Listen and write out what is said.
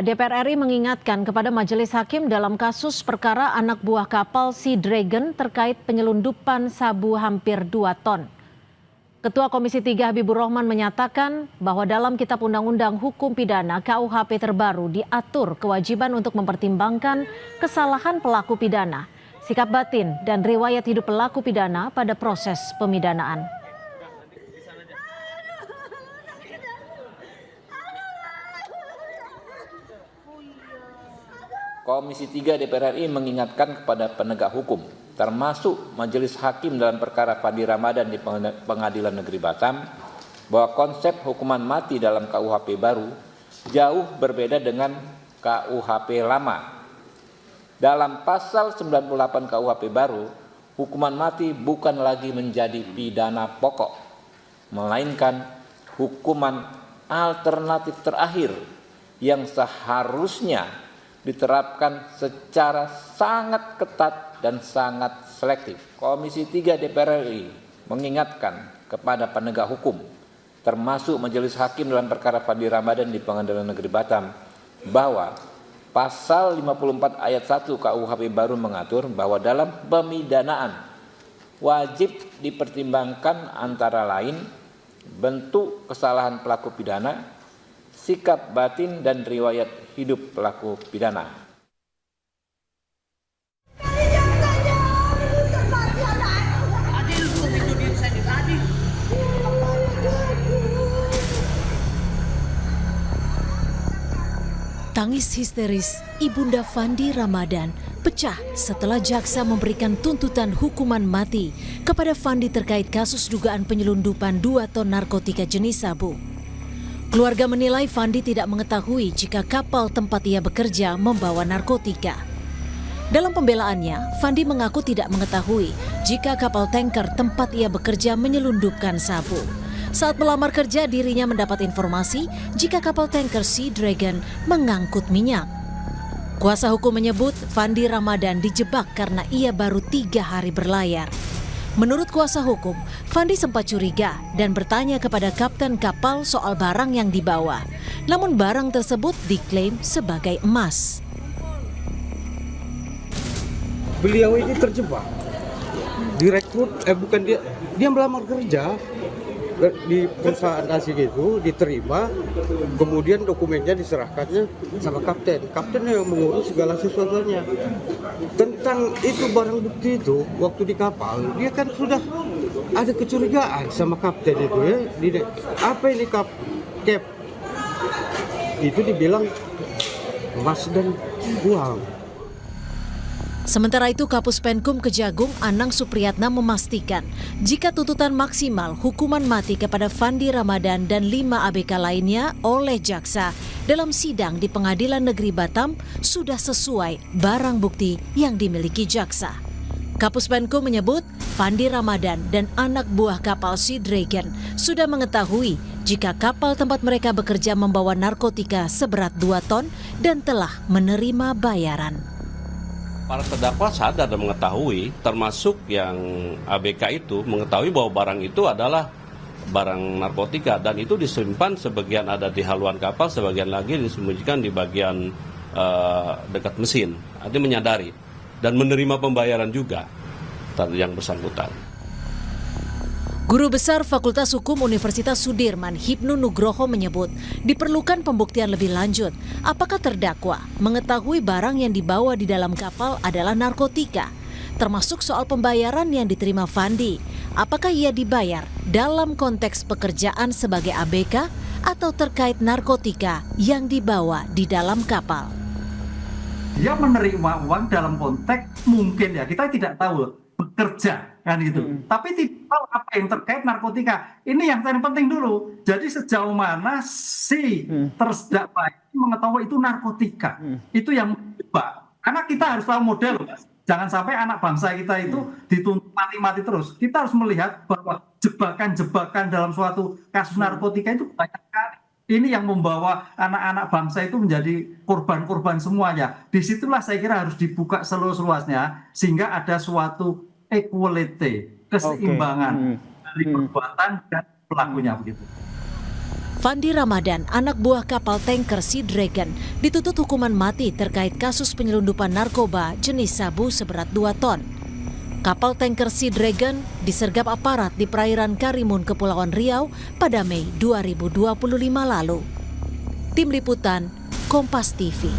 DPR RI mengingatkan kepada Majelis Hakim dalam kasus perkara anak buah kapal Sea Dragon terkait penyelundupan sabu hampir 2 ton. Ketua Komisi 3 Habibur Rahman menyatakan bahwa dalam Kitab Undang-Undang Hukum Pidana KUHP terbaru diatur kewajiban untuk mempertimbangkan kesalahan pelaku pidana, sikap batin, dan riwayat hidup pelaku pidana pada proses pemidanaan. Komisi 3 DPR RI mengingatkan kepada penegak hukum, termasuk Majelis Hakim dalam perkara Fandi Ramadan di Pengadilan Negeri Batam, bahwa konsep hukuman mati dalam KUHP baru jauh berbeda dengan KUHP lama. Dalam pasal 98 KUHP baru, hukuman mati bukan lagi menjadi pidana pokok, melainkan hukuman alternatif terakhir yang seharusnya diterapkan secara sangat ketat dan sangat selektif. Komisi 3 DPR RI mengingatkan kepada penegak hukum, termasuk Majelis Hakim dalam perkara Fandi Ramadan di Pengadilan Negeri Batam, bahwa pasal 54 ayat 1 KUHP baru mengatur bahwa dalam pemidanaan wajib dipertimbangkan antara lain bentuk kesalahan pelaku pidana, sikap batin, dan riwayat hidup pelaku pidana. Tangis histeris Ibunda Fandi Ramadan pecah setelah jaksa memberikan tuntutan hukuman mati kepada Fandi terkait kasus dugaan penyelundupan 2 ton narkotika jenis sabu. Keluarga menilai Fandi tidak mengetahui jika kapal tempat ia bekerja membawa narkotika. Dalam pembelaannya, Fandi mengaku tidak mengetahui jika kapal tanker tempat ia bekerja menyelundupkan sabu. Saat melamar kerja, dirinya mendapat informasi jika kapal tanker Sea Dragon mengangkut minyak. Kuasa hukum menyebut Fandi Ramadan dijebak karena ia baru 3 hari berlayar. Menurut kuasa hukum, Fandi sempat curiga dan bertanya kepada kapten kapal soal barang yang dibawa. Namun barang tersebut diklaim sebagai emas. Beliau ini terjebak, direkrut, dia melamar kerja di perusahaan asing itu, diterima, kemudian dokumennya diserahkannya sama kapten yang mengurus segala sesuatunya. Tentang itu barang bukti itu, waktu di kapal, dia kan sudah ada kecurigaan sama kapten itu ya. Apa ini Cap? Itu dibilang emas dan uang. Sementara itu, Kapus Penkum Kejagung Anang Supriyatna memastikan jika tuntutan maksimal hukuman mati kepada Fandi Ramadan dan 5 ABK lainnya oleh jaksa dalam sidang di Pengadilan Negeri Batam sudah sesuai barang bukti yang dimiliki jaksa. Kapus Penkum menyebut Fandi Ramadan dan anak buah kapal Sea Dragon sudah mengetahui jika kapal tempat mereka bekerja membawa narkotika seberat 2 ton dan telah menerima bayaran. Para terdakwa sadar dan mengetahui, termasuk yang ABK itu mengetahui bahwa barang itu adalah barang narkotika dan itu disimpan, sebagian ada di haluan kapal, sebagian lagi disembunyikan di bagian dekat mesin. Artinya menyadari dan menerima pembayaran juga yang bersangkutan. Guru Besar Fakultas Hukum Universitas Sudirman, Hipnu Nugroho menyebut diperlukan pembuktian lebih lanjut. Apakah terdakwa mengetahui barang yang dibawa di dalam kapal adalah narkotika? Termasuk soal pembayaran yang diterima Fandi. Apakah ia dibayar dalam konteks pekerjaan sebagai ABK atau terkait narkotika yang dibawa di dalam kapal? Dia menerima uang dalam konteks mungkin ya, kita tidak tahu, bekerja kan gitu. Tapi tidak tahu apa yang terkait narkotika. Ini yang paling penting dulu. Jadi sejauh mana si terdakwa mengetahui itu narkotika. Itu yang menjebak. Karena kita harus tahu model, Mas. Jangan sampai anak bangsa kita itu dituntut mati-mati terus. Kita harus melihat bahwa jebakan-jebakan dalam suatu kasus narkotika itu banyak sekali. Ini yang membawa anak-anak bangsa itu menjadi korban-korban semuanya. Disitulah saya kira harus dibuka seluas-luasnya sehingga ada suatu equality, keseimbangan dari perbuatan dan pelakunya begitu. Fandi Ramadan, anak buah kapal tanker Sea Dragon, dituntut hukuman mati terkait kasus penyelundupan narkoba jenis sabu seberat 2 ton. Kapal tanker Sea Dragon disergap aparat di perairan Karimun, Kepulauan Riau pada Mei 2025 lalu. Tim Liputan, Kompas TV.